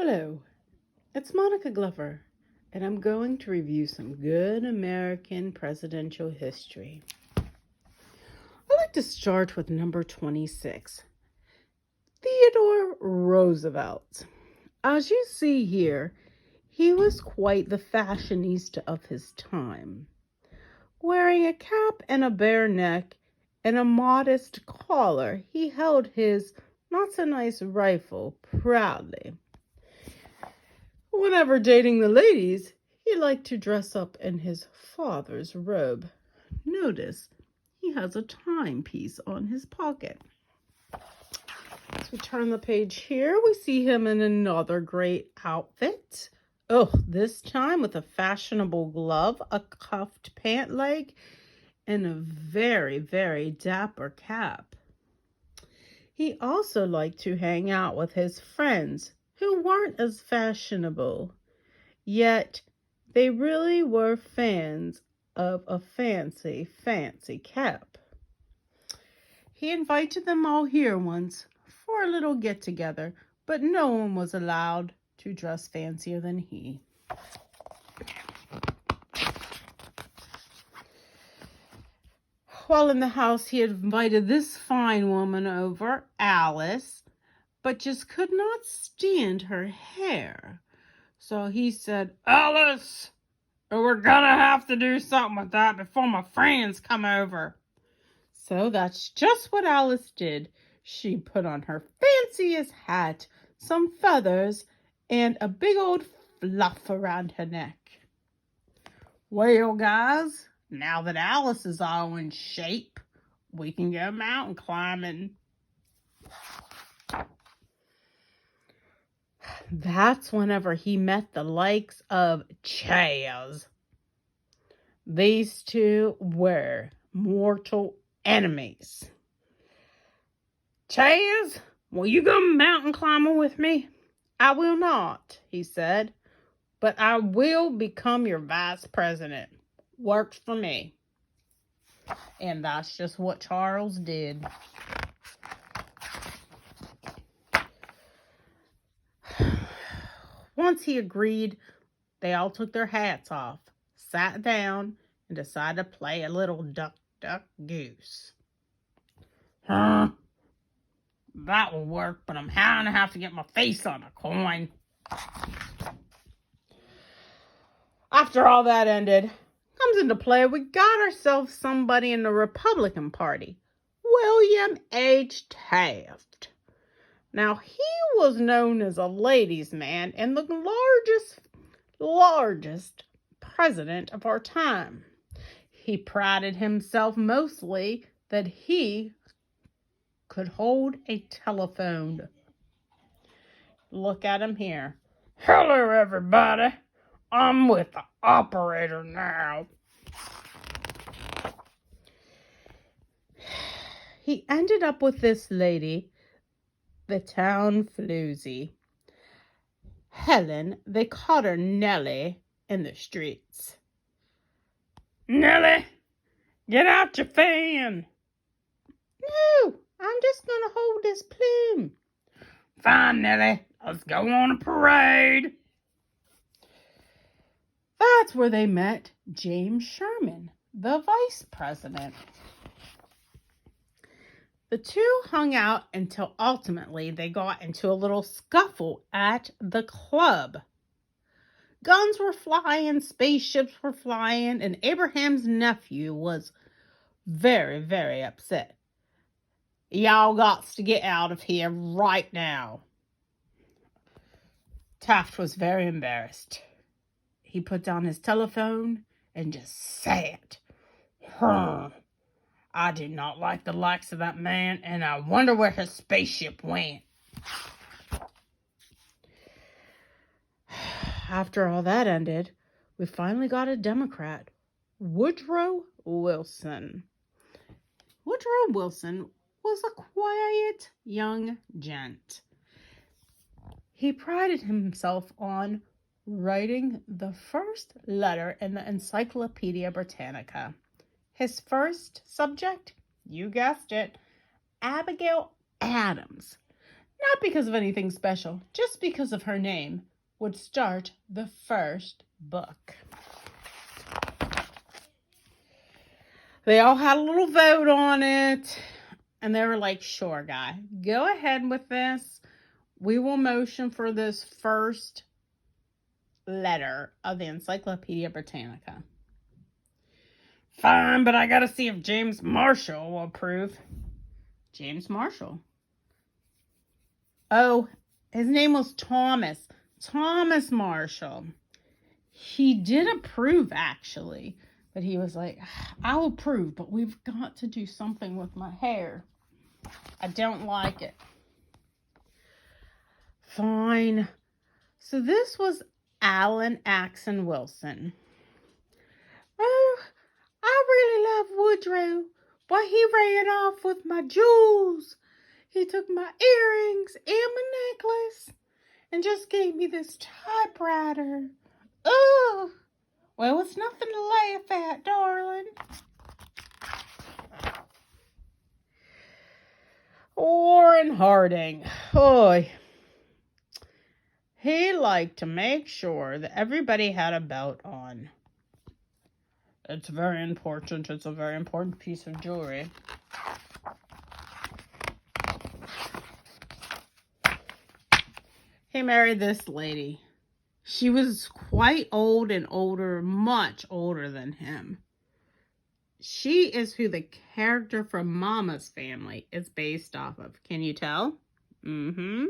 Hello, it's Monica Glover, and I'm going to review some good American presidential history. I'd like to start with number 26, Theodore Roosevelt. As you see here, he was quite the fashionista of his time. Wearing a cap and a bare neck and a modest collar, he held his not-so-nice rifle proudly. Whenever dating the ladies, he liked to dress up in his father's robe. Notice he has a timepiece on his pocket. As we turn the page here, we see him in another great outfit. Oh, this time with a fashionable glove, a cuffed pant leg, and a very, very dapper cap. He also liked to hang out with his friends who weren't as fashionable, yet they really were fans of a fancy, fancy cap. He invited them all here once for a little get-together, but no one was allowed to dress fancier than he. While in the house, he had invited this fine woman over, Alice, but just could not stand her hair. So he said, "Alice, we're gonna have to do something with that before my friends come over." So that's just what Alice did. She put on her fanciest hat, some feathers, and a big old fluff around her neck. Well, guys, now that Alice is all in shape, we can go mountain climbing. That's whenever he met the likes of Chaz. These two were mortal enemies. "Chaz, will you go mountain climbing with me?" "I will not," he said, "but I will become your vice president. Works for me." And that's just what Charles did. Once he agreed, they all took their hats off, sat down, and decided to play a little duck, duck, goose. That will work, but I'm going to have to get my face on a coin. After all that ended, comes into play, we got ourselves somebody in the Republican Party, William H. Taft. Now, he was known as a ladies' man and the largest president of our time. He prided himself mostly that he could hold a telephone. Look at him here. "Hello, everybody. I'm with the operator now." He ended up with this lady, the town floozy. Helen, they called her Nellie in the streets. "Nellie, get out your fan." "No, I'm just going to hold this plume." "Fine, Nellie, let's go on a parade." That's where they met James Sherman, the vice president. The two hung out until ultimately they got into a little scuffle at the club. Guns were flying, spaceships were flying, and Abraham's nephew was very, very upset. "Y'all got to get out of here right now." Taft was very embarrassed. He put down his telephone and just sat. "I do not like the likes of that man, and I wonder where his spaceship went." After all that ended, we finally got a Democrat, Woodrow Wilson. Woodrow Wilson was a quiet young gent. He prided himself on writing the first letter in the Encyclopedia Britannica. His first subject, you guessed it, Abigail Adams. not because of anything special, just because of her name, would start the first book. They all had a little vote on it, and they were like, sure, guy, go ahead with this. We will motion for this first letter of the Encyclopedia Britannica. Fine, but I gotta see if James Marshall will approve. James Marshall. Oh, his name was Thomas. Thomas Marshall. He did approve, actually. But he was like, I'll approve, but we've got to do something with my hair. I don't like it. Fine. So this was Alan Axon Wilson. Oh, I really love Woodrow, but he ran off with my jewels. He took my earrings and my necklace and just gave me this typewriter. Oh, well, it's nothing to laugh at, darling. Warren Harding. Oy. He liked to make sure that everybody had a belt on. It's very important. It's a very important piece of jewelry. He married this lady. She was quite old and older, much older than him. She is who the character from Mama's Family is based off of. Can you tell? Mm-hmm.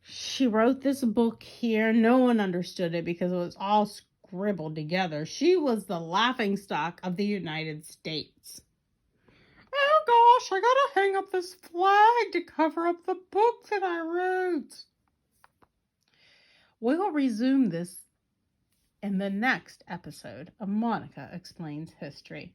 She wrote this book here. No one understood it because it was all scribbled together. She was the laughingstock of the United States. Oh gosh, I gotta hang up this flag to cover up the book that I wrote. We'll resume this in the next episode of Monica Explains History.